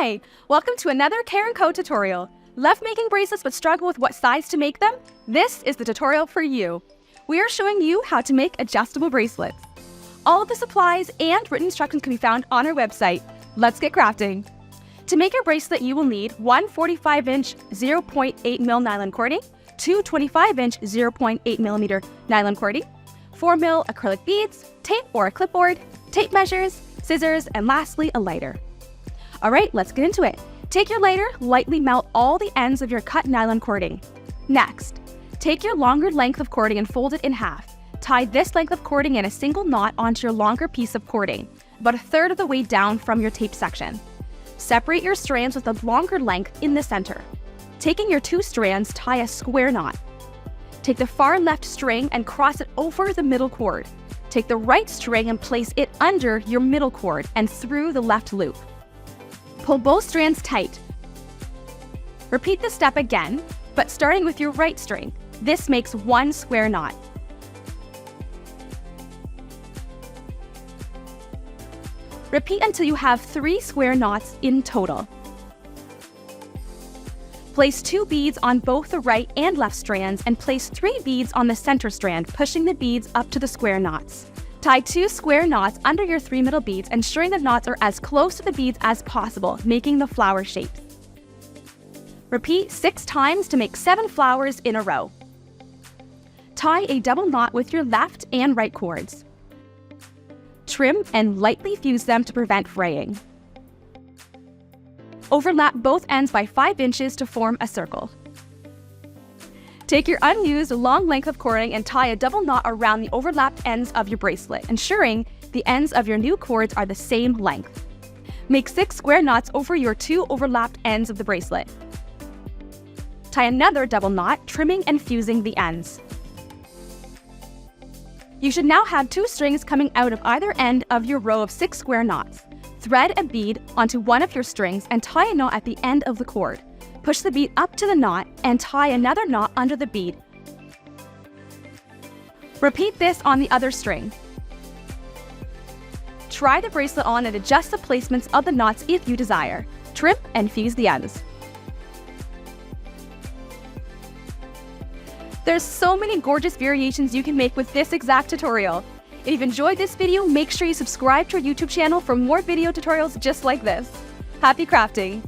Hi! Welcome to another Care & Co tutorial. Love making bracelets but struggle with what size to make them? This is the tutorial for you. We are showing you how to make adjustable bracelets. All of the supplies and written instructions can be found on our website. Let's get crafting. To make your bracelet, you will need one 45-inch 0.8mm nylon cording, two 25-inch 0.8mm nylon cording, 4mm acrylic beads, tape or a clipboard, tape measures, scissors, and lastly, a lighter. All right, let's get into it. Take your lighter, lightly melt all the ends of your cut nylon cording. Next, take your longer length of cording and fold it in half. Tie this length of cording in a single knot onto your longer piece of cording, about a third of the way down from your tape section. Separate your strands with a longer length in the center. Taking your two strands, tie a square knot. Take the far left string and cross it over the middle cord. Take the right string and place it under your middle cord and through the left loop. Pull both strands tight. Repeat the step again, but starting with your right string. This makes one square knot. Repeat until you have 3 square knots in total. Place 2 beads on both the right and left strands and place 3 beads on the center strand, pushing the beads up to the square knots. Tie 2 square knots under your 3 middle beads, ensuring the knots are as close to the beads as possible, making the flower shapes. Repeat 6 times to make 7 flowers in a row. Tie a double knot with your left and right cords. Trim and lightly fuse them to prevent fraying. Overlap both ends by 5 inches to form a circle. Take your unused long length of cording and tie a double knot around the overlapped ends of your bracelet, ensuring the ends of your new cords are the same length. Make 6 square knots over your 2 overlapped ends of the bracelet. Tie another double knot, trimming and fusing the ends. You should now have 2 strings coming out of either end of your row of 6 square knots. Thread a bead onto one of your strings and tie a knot at the end of the cord. Push the bead up to the knot and tie another knot under the bead. Repeat this on the other string. Try the bracelet on and adjust the placements of the knots if you desire. Trim and fuse the ends. There's so many gorgeous variations you can make with this exact tutorial. If you've enjoyed this video, make sure you subscribe to our YouTube channel for more video tutorials just like this. Happy crafting!